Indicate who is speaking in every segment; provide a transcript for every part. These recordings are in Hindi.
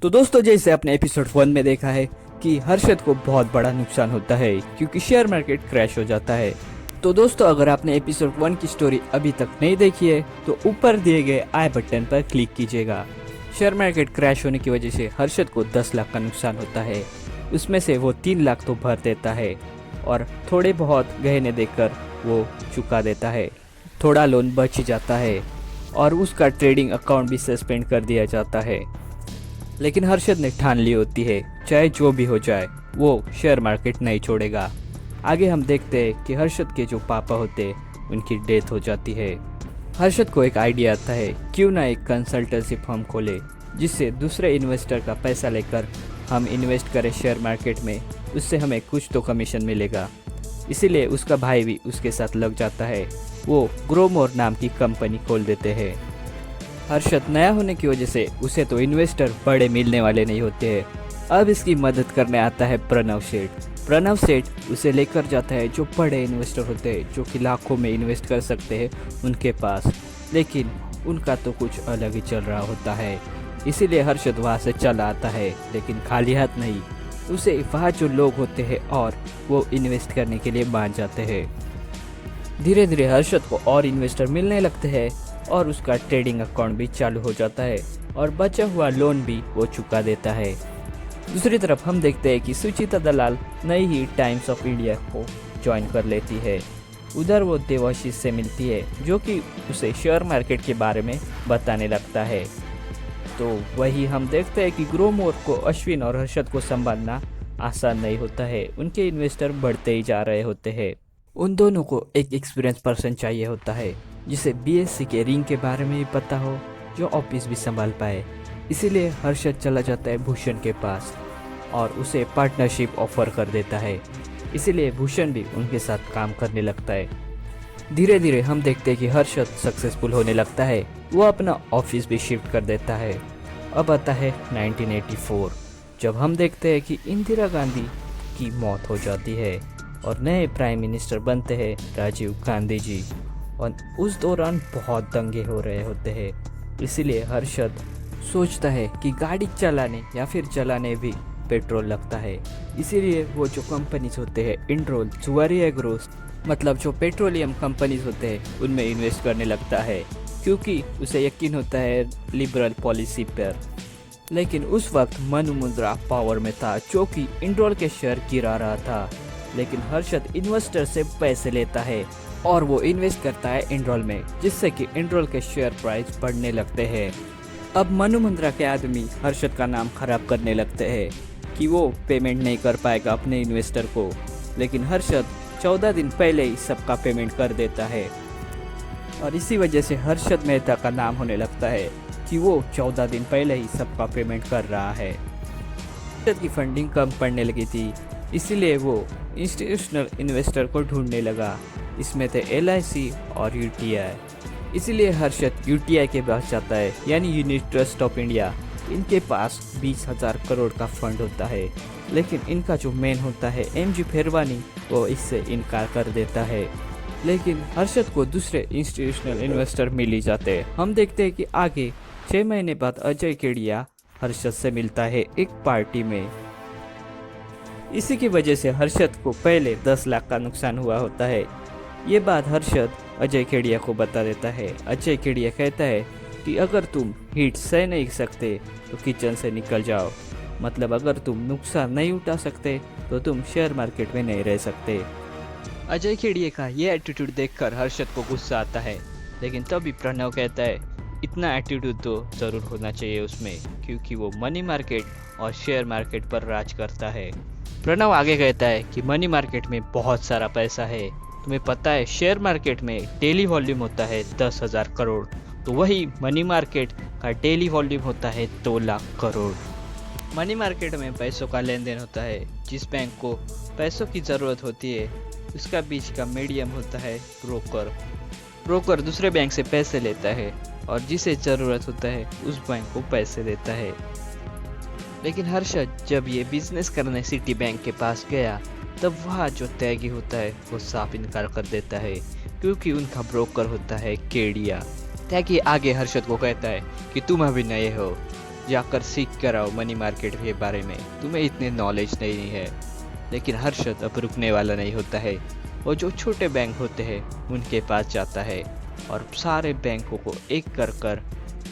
Speaker 1: तो दोस्तों, जैसे आपने एपिसोड 1 में देखा है कि हर्षद को बहुत बड़ा नुकसान होता है क्योंकि शेयर मार्केट क्रैश हो जाता है। तो दोस्तों, अगर आपने एपिसोड 1 की स्टोरी अभी तक नहीं देखी है तो ऊपर दिए गए आई बटन पर क्लिक कीजिएगा। शेयर मार्केट क्रैश होने की वजह से हर्षद को 10 लाख का नुकसान होता है। उसमें से वो 3 लाख तो भर देता है और थोड़े बहुत गहने देकर वो चुका देता है। थोड़ा लोन बच जाता है और उसका ट्रेडिंग अकाउंट भी सस्पेंड कर दिया जाता है। लेकिन हर्षद ने ठान ली होती है, चाहे जो भी हो जाए वो शेयर मार्केट नहीं छोड़ेगा। आगे हम देखते हैं कि हर्षद के जो पापा होते उनकी डेथ हो जाती है। हर्षद को एक आइडिया आता है, क्यों ना एक कंसल्टेंसी फर्म खोले जिससे दूसरे इन्वेस्टर का पैसा लेकर हम इन्वेस्ट करें शेयर मार्केट में, उससे हमें कुछ तो कमीशन मिलेगा। इसीलिए उसका भाई भी उसके साथ लग जाता है। वो ग्रोमोर नाम की कंपनी खोल देते हैं। हर्षद नया होने की वजह से उसे तो इन्वेस्टर बड़े मिलने वाले नहीं होते हैं। अब इसकी मदद करने आता है प्रणव सेठ। प्रणव सेठ उसे लेकर जाता है जो बड़े इन्वेस्टर होते हैं, जो कि लाखों में इन्वेस्ट कर सकते हैं उनके पास। लेकिन उनका तो कुछ अलग ही चल रहा होता है। इसीलिए हर्षद वहाँ से चला आता है, लेकिन खाली हाथ नहीं। उसे वहाँ जो लोग होते हैं और वो इन्वेस्ट करने के लिए मान जाते हैं। धीरे धीरे हर्षद को और इन्वेस्टर मिलने लगते हैं और उसका ट्रेडिंग अकाउंट भी चालू हो जाता है और बचा हुआ लोन भी वो चुका देता है। दूसरी तरफ हम देखते हैं कि सुचिता दलाल नई ही टाइम्स ऑफ इंडिया को ज्वाइन कर लेती है। उधर वो देवाशीष से मिलती है जो कि उसे शेयर मार्केट के बारे में बताने लगता है। तो वही हम देखते हैं कि ग्रोमोर को अश्विन और हर्षद को संभालना आसान नहीं होता है। उनके इन्वेस्टर बढ़ते ही जा रहे होते हैं। उन दोनों को एक एक्सपीरियंस पर्सन चाहिए होता है जिसे बीएससी के रिंग के बारे में भी पता हो, जो ऑफिस भी संभाल पाए। इसीलिए हर्षद चला जाता है भूषण के पास और उसे पार्टनरशिप ऑफर कर देता है। इसीलिए भूषण भी उनके साथ काम करने लगता है। धीरे धीरे हम देखते हैं कि हर्षद सक्सेसफुल होने लगता है। वो अपना ऑफिस भी शिफ्ट कर देता है। अब आता है 1984, जब हम देखते हैं कि इंदिरा गांधी की मौत हो जाती है और नए प्राइम मिनिस्टर बनते हैं राजीव गांधी जी। और उस दौरान बहुत दंगे हो रहे होते हैं। इसीलिए हर्षद सोचता है कि गाड़ी चलाने या फिर चलाने भी पेट्रोल लगता है। इसीलिए वो जो कंपनीज होते हैं इंड्रोल, जुआरी एग्रोस, मतलब जो पेट्रोलियम कंपनीज होते हैं उनमें इन्वेस्ट करने लगता है, क्योंकि उसे यकीन होता है लिबरल पॉलिसी पर। लेकिन उस वक्त मनु मुंद्रा पावर में था, जो कि इंड्रोल के शेयर गिरा रहा था। लेकिन हर्षद इन्वेस्टर से पैसे लेता है और वो इन्वेस्ट करता है इंड्रोल में, जिससे कि इंड्रोल के शेयर प्राइस बढ़ने लगते हैं। अब मनु मुंद्रा के आदमी हर्षद का नाम खराब करने लगते हैं कि वो पेमेंट नहीं कर पाएगा अपने इन्वेस्टर को। लेकिन हर्षद 14 दिन पहले ही सबका पेमेंट कर देता है और इसी वजह से हर्षद मेहता का नाम होने लगता है कि वो 14 दिन पहले ही सबका पेमेंट कर रहा है। हर्षद की फंडिंग कम पड़ने लगी थी, इसीलिए वो इंस्टीट्यूशनल इन्वेस्टर को ढूंढने लगा। इसमें थे LIC और UTI। इसीलिए हर्षद UTI के पास जाता है, यानी यूनिट ट्रस्ट ऑफ इंडिया। इनके पास 20,000 करोड़ का फंड होता है, लेकिन इनका जो मेन होता है MG फेरवानी, वो इससे इनकार कर देता है। लेकिन हर्षद को दूसरे इंस्टीट्यूशनल इन्वेस्टर मिल ही जाते हैं। हम देखते हैं कि आगे 6 महीने बाद अजय केडिया हर्षद से मिलता है एक पार्टी में। इसी की वजह से हर्षद को पहले 10 लाख का नुकसान हुआ होता है। ये बात हर्षद अजय केडिया को बता देता है। अजय केडिया कहता है कि अगर तुम हीट सह नहीं सकते तो किचन से निकल जाओ, मतलब अगर तुम नुकसान नहीं उठा सकते तो तुम शेयर मार्केट में नहीं रह सकते। अजय केडिया का ये एटीट्यूड देखकर हर्षद को गुस्सा आता है, लेकिन तभी प्रणव कहता है इतना एटीट्यूड तो ज़रूर होना चाहिए उसमें, क्योंकि वो मनी मार्केट और शेयर मार्केट पर राज करता है। प्रणव आगे कहता है कि मनी मार्केट में बहुत सारा पैसा है। तुम्हें पता है शेयर मार्केट में डेली वॉल्यूम होता है 10,000 करोड़, तो वही मनी मार्केट का डेली वॉल्यूम होता है 2 लाख करोड़। मनी मार्केट में पैसों का लेन देन होता है। जिस बैंक को पैसों की ज़रूरत होती है उसका बीच का मीडियम होता है ब्रोकर। ब्रोकर दूसरे बैंक से पैसे लेता है और जिसे ज़रूरत होता है उस बैंक को पैसे देता है। लेकिन हर्षद जब ये बिजनेस करने सिटी बैंक के पास गया, तब वहाँ जो त्यागी होता है वो साफ इनकार कर देता है, क्योंकि उनका ब्रोकर होता है केडिया। त्यागी आगे हर्षद को कहता है कि तुम अभी नए हो, जाकर सीख कर आओ मनी मार्केट के बारे में, तुम्हें इतने नॉलेज नहीं है। लेकिन हर्षद अब रुकने वाला नहीं होता है। वो जो छोटे बैंक होते हैं उनके पास जाता है और सारे बैंकों को एक कर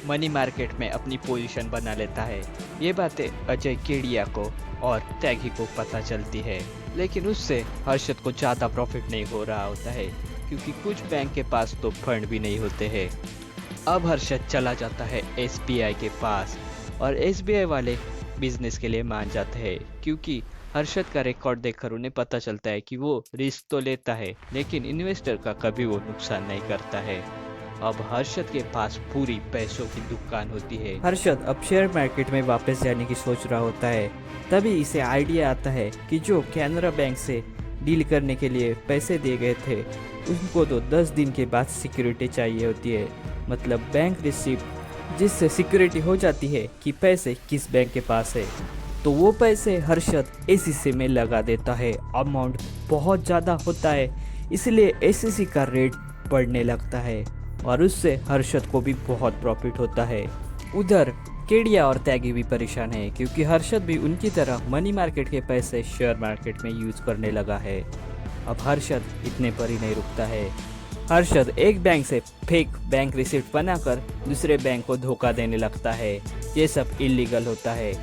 Speaker 1: मनी मार्केट में अपनी पोजीशन बना लेता है। ये बातें अजय केडिया को और त्यागी को पता चलती है, लेकिन उससे हर्षद को ज़्यादा प्रॉफिट नहीं हो रहा होता है, क्योंकि कुछ बैंक के पास तो फंड भी नहीं होते हैं। अब हर्षद चला जाता है SBI के पास और SBI वाले बिजनेस के लिए मान जाते हैं, क्योंकि हर्षद का रिकॉर्ड देखकर उन्हें पता चलता है कि वो रिस्क तो लेता है लेकिन इन्वेस्टर का कभी वो नुकसान नहीं करता है। अब हर्षद के पास पूरी पैसों की दुकान होती है। हर्षद अब शेयर मार्केट में वापस जाने की सोच रहा होता है। तभी इसे आइडिया आता है कि जो कैनरा बैंक से डील करने के लिए पैसे दिए गए थे उनको तो 10 दिन के बाद सिक्योरिटी चाहिए होती है, मतलब बैंक रिसिप्ट, जिससे सिक्योरिटी हो जाती है कि पैसे किस बैंक के पास है। तो वो पैसे हर्षद SEC में लगा देता है। अमाउंट बहुत ज़्यादा होता है, इसलिए SEC का रेट बढ़ने लगता है और उससे हर्षद को भी बहुत प्रॉफिट होता है। उधर केडिया और त्यागी भी परेशान है, क्योंकि हर्षद भी उनकी तरह मनी मार्केट के पैसे शेयर मार्केट में यूज करने लगा है। अब हर्षद इतने पर ही नहीं रुकता है। हर्षद एक बैंक से फेक बैंक रिसिप्ट बनाकर दूसरे बैंक को धोखा देने लगता है। ये सब इलीगल होता है,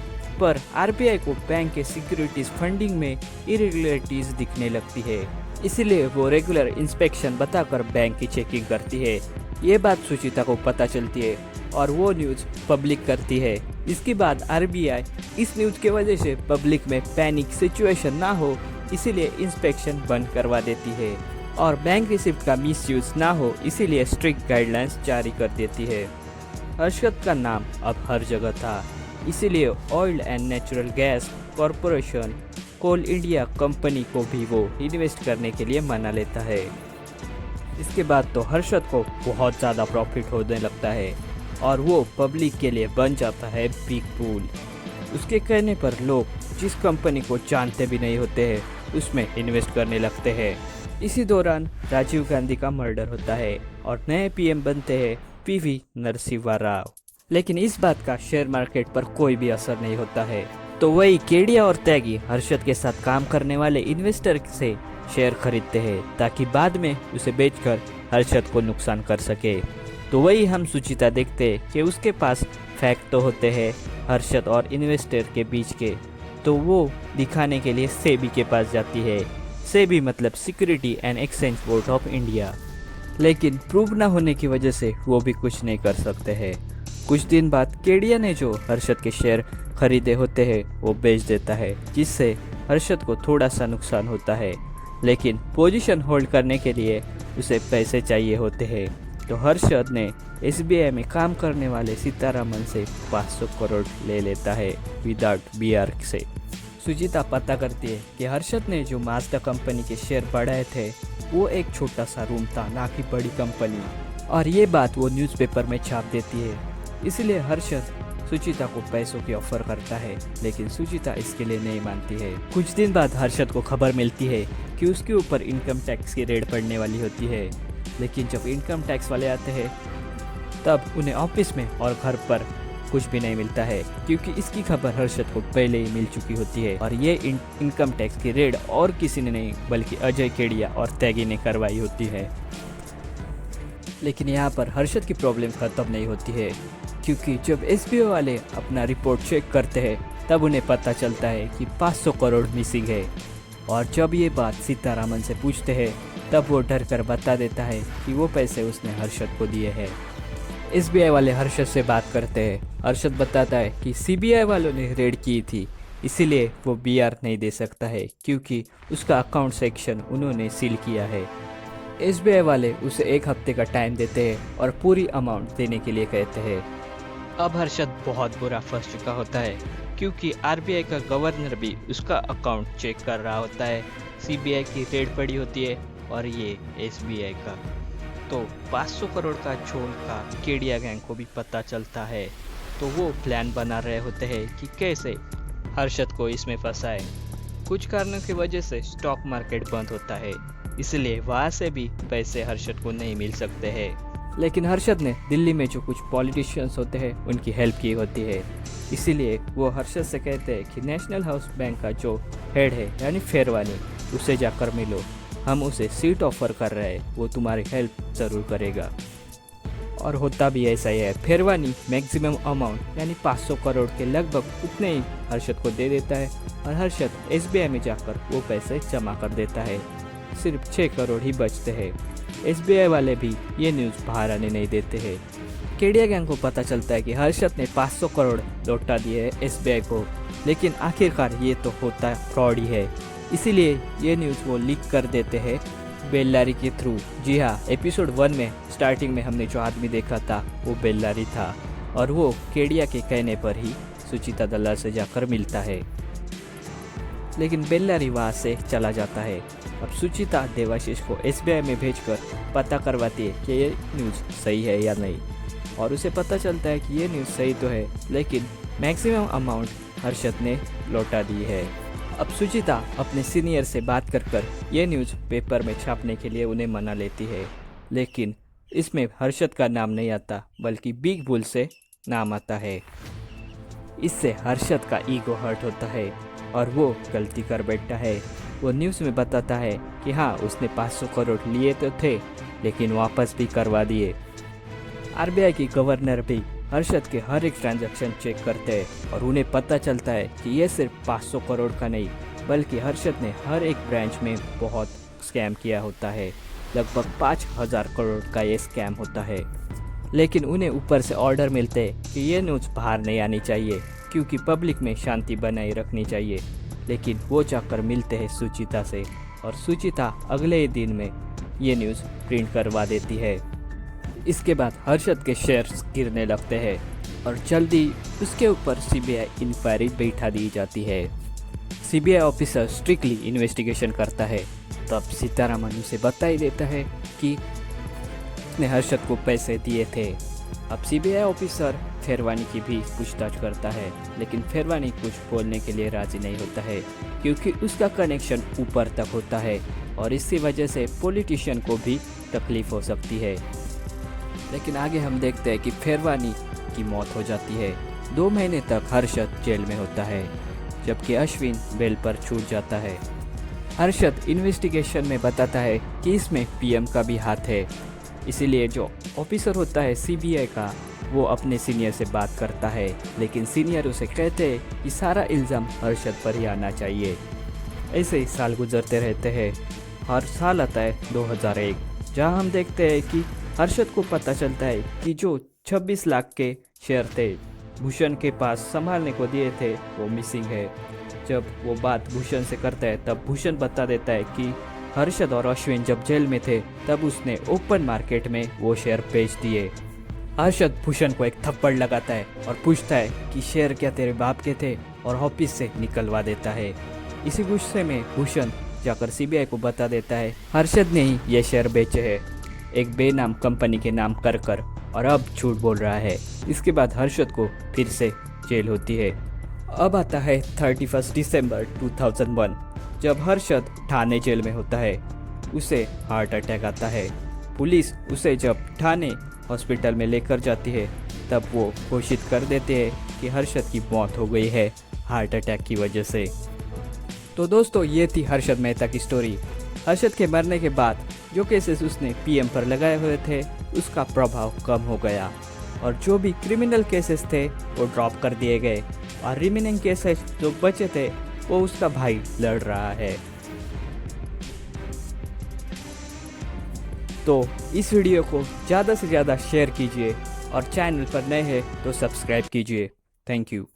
Speaker 1: पर RBI को बैंक के सिक्योरिटीज फंडिंग में इरेगुलरिटीज दिखने लगती है, इसलिए वो रेगुलर इंस्पेक्शन बताकर बैंक की चेकिंग करती है। ये बात सुचिता को पता चलती है और वो न्यूज़ पब्लिक करती है। इसके बाद RBI इस न्यूज़ के वजह से पब्लिक में पैनिक सिचुएशन ना हो, इसीलिए इंस्पेक्शन बंद करवा देती है और बैंक रिसिप्ट का मिसयूज ना हो, इसीलिए स्ट्रिक्ट गाइडलाइंस जारी कर देती है। हर्षद का नाम अब हर जगह था, इसीलिए Oil and Natural Gas Corporation Coal India company को भी वो इन्वेस्ट करने के लिए मना लेता है। इसके बाद तो हर्षद को बहुत ज़्यादा प्रॉफिट होने लगता है और वो पब्लिक के लिए बन जाता है बिग पूल। उसके कहने पर लोग जिस कंपनी को जानते भी नहीं होते हैं उसमें इन्वेस्ट करने लगते हैं। इसी दौरान राजीव गांधी का मर्डर होता है और नए PM बनते हैं PV नरसिम्हा राव। लेकिन इस बात का शेयर मार्केट पर कोई भी असर नहीं होता है। तो वही केडिया और त्यागी हर्षद के साथ काम करने वाले इन्वेस्टर से शेयर खरीदते हैं, ताकि बाद में उसे बेचकर हर्षद को नुकसान कर सके। तो वही हम सुचिता देखते हैं कि उसके पास फैक्ट तो होते हैं हर्षद और इन्वेस्टर के बीच के, तो वो दिखाने के लिए सेबी के पास जाती है। सेबी मतलब security and exchange board of India. लेकिन प्रूव ना होने की वजह से वो भी कुछ नहीं कर सकते हैं। कुछ दिन बाद केडिया ने जो हर्षद के शेयर खरीदे होते हैं वो बेच देता है, जिससे हर्षद को थोड़ा सा नुकसान होता है। लेकिन पोजीशन होल्ड करने के लिए उसे पैसे चाहिए होते हैं, तो हर्षद ने SBI में काम करने वाले सीतारामन से 500 करोड़ ले लेता है विदाउट BR से। सुचिता पता करती है कि हर्षद ने जो मास्टर कंपनी के शेयर बढ़ाए थे वो एक छोटा सा रूम था, ना कि बड़ी कंपनी, और ये बात वो न्यूज़पेपर में छाप देती है। इसलिए हर्षद सुचिता को पैसों की ऑफर करता है, लेकिन सुचिता इसके लिए नहीं मानती है। कुछ दिन बाद हर्षद को खबर मिलती है कि उसके ऊपर इनकम टैक्स की रेड पड़ने वाली होती है। लेकिन जब इनकम टैक्स वाले आते हैं तब उन्हें ऑफिस में और घर पर कुछ भी नहीं मिलता है, क्योंकि इसकी खबर हर्षद को पहले ही मिल चुकी होती है। और ये इनकम टैक्स की रेड और किसी ने नहीं बल्कि अजय केडिया और त्यागी ने करवाई होती है। लेकिन यहाँ पर हर्षद की प्रॉब्लम खत्म नहीं होती है, क्योंकि जब SBI वाले अपना रिपोर्ट चेक करते हैं तब उन्हें पता चलता है कि 500 करोड़ मिसिंग है। और जब ये बात सीतारामन से पूछते हैं तब वो डर कर बता देता है कि वो पैसे उसने हर्षद को दिए हैं। SBI वाले हर्षद से बात करते हैं। हर्षद बताता है कि CBI वालों ने रेड की थी, इसीलिए वो BR नहीं दे सकता है, क्योंकि उसका अकाउंट सेक्शन उन्होंने सील किया है। SBI वाले उसे 1 हफ्ते का टाइम देते हैं और पूरी अमाउंट देने के लिए कहते हैं। अब हर्षद बहुत बुरा फंस चुका होता है, क्योंकि RBI का गवर्नर भी उसका अकाउंट चेक कर रहा होता है। CBI की रेड पड़ी होती है और ये SBI का। तो 500 करोड़ का झोल का केडिया गैंग को भी पता चलता है, तो वो प्लान बना रहे होते हैं कि कैसे हर्षद को इसमें फंसाए। कुछ कारणों की वजह से स्टॉक मार्केट बंद होता है, इसलिए वहाँ से भी पैसे हर्षद को नहीं मिल सकते हैं। लेकिन हर्षद ने दिल्ली में जो कुछ पॉलिटिशियंस होते हैं उनकी हेल्प की होती है, इसीलिए वो हर्षद से कहते हैं कि नेशनल हाउस बैंक का जो हेड है यानी फेरवानी, उसे जाकर मिलो, हम उसे सीट ऑफर कर रहे हैं, वो तुम्हारी हेल्प ज़रूर करेगा। और होता भी ऐसा ही है। फेरवानी मैक्सिमम अमाउंट यानी 500 करोड़ के लगभग उतने ही हर्षद को दे देता है और हर्षद SBI में जाकर वो पैसे जमा कर देता है। सिर्फ 6 करोड़ ही बचते हैं। SBI वाले भी ये न्यूज़ बाहर आने नहीं देते हैं। केडिया गैंग को पता चलता है कि हर्षद ने 500 करोड़ लौटा दिए है SBI को, लेकिन आखिरकार ये तो होता फ्रॉड ही है, इसीलिए ये न्यूज़ वो लीक कर देते हैं बेल्लारी के थ्रू। जी हाँ, एपिसोड 1 में स्टार्टिंग में हमने जो आदमी देखा था वो बेल्लारी था और वो केडिया के कहने पर ही सुचिता दलाल से जाकर मिलता है, लेकिन बेल्लारी वहाँ से चला जाता है। अब सुचिता देवाशीष को SBI में भेजकर पता करवाती है कि ये न्यूज़ सही है या नहीं, और उसे पता चलता है कि ये न्यूज़ सही तो है, लेकिन मैक्सिमम अमाउंट हर्षद ने लौटा दी है। अब सुचिता अपने सीनियर से बात कर ये न्यूज़ पेपर में छापने के लिए उन्हें मना लेती है, लेकिन इसमें हर्षद का नाम नहीं आता बल्कि बिग बुल से नाम आता है। इससे हर्षद का ईगो हर्ट होता है और वो गलती कर बैठता है। वो न्यूज़ में बताता है कि हाँ, उसने 500 करोड़ लिए तो थे, लेकिन वापस भी करवा दिए। RBI की गवर्नर भी हर्षद के हर एक ट्रांजैक्शन चेक करते हैं और उन्हें पता चलता है कि ये सिर्फ 500 करोड़ का नहीं, बल्कि हर्षद ने हर एक ब्रांच में बहुत स्कैम किया होता है। लगभग 5000 करोड़ का ये स्कैम होता है, लेकिन उन्हें ऊपर से ऑर्डर मिलते हैं कि ये न्यूज़ बाहर नहीं आनी चाहिए क्योंकि पब्लिक में शांति बनाए रखनी चाहिए। लेकिन वो जाकर मिलते हैं सुचिता से और सुचिता अगले ही दिन में ये न्यूज़ प्रिंट करवा देती है। इसके बाद हर्षद के शेयर्स गिरने लगते हैं और जल्दी उसके ऊपर CBI इंक्वायरी बैठा दी जाती है। CBI ऑफिसर स्ट्रिक्टली इन्वेस्टिगेशन करता है। तब सीतारामन उसे बता ही देता है कि उसने हर्षद को पैसे दिए थे। अब CBI ऑफिसर फेरवानी की भी पूछताछ करता है, लेकिन फेरवानी कुछ बोलने के लिए राजी नहीं होता है क्योंकि उसका कनेक्शन ऊपर तक होता है और इसी वजह से पॉलिटिशियन को भी तकलीफ हो सकती है। लेकिन आगे हम देखते हैं कि फेरवानी की मौत हो जाती है। 2 महीने तक हर्षद जेल में होता है, जबकि अश्विन बेल पर छूट जाता है। हर्षद इन्वेस्टिगेशन में बताता है कि इसमें PM का भी हाथ है, इसीलिए जो ऑफिसर होता है CBI का, वो अपने सीनियर से बात करता है, लेकिन सीनियर उसे कहते हैं कि सारा इल्ज़ाम हर्षद पर ही आना चाहिए। ऐसे ही साल गुजरते रहते हैं। हर साल आता है 2001, जहां हम देखते हैं कि हर्षद को पता चलता है कि जो 26 लाख के शेयर थे भूषण के पास संभालने को दिए थे वो मिसिंग है। जब वो बात भूषण से करता है तब भूषण बता देता है कि हर्षद और अश्विन जब जेल में थे तब उसने ओपन मार्केट में वो शेयर बेच दिए। हर्षद भूषण को एक थप्पड़ लगाता है और पूछता है कि शेयर क्या तेरे बाप के थे, और ऑफिस से निकलवा देता है। इसी गुस्से में भूषण जाकर CBI को बता देता है हर्षद ने ही ये शेयर बेचे हैं एक बेनाम कंपनी के नाम कर और अब झूठ बोल रहा है। इसके बाद हर्षद को फिर से जेल होती है। अब आता है 31 दिसंबर 2001, जब हर्षद ठाणे जेल में होता है। उसे हार्ट अटैक आता है। पुलिस उसे जब ठाणे हॉस्पिटल में लेकर जाती है तब वो घोषित कर देते हैं कि हर्षद की मौत हो गई है हार्ट अटैक की वजह से। तो दोस्तों, ये थी हर्षद मेहता की स्टोरी। हर्षद के मरने के बाद जो केसेस उसने PM पर लगाए हुए थे उसका प्रभाव कम हो गया और जो भी क्रिमिनल केसेस थे वो ड्रॉप कर दिए गए और रिमेनिंग केसेस जो बचे थे वो उसका भाई लड़ रहा है। तो इस वीडियो को ज़्यादा से ज़्यादा शेयर कीजिए और चैनल पर नए हैं तो सब्सक्राइब कीजिए। Thank you.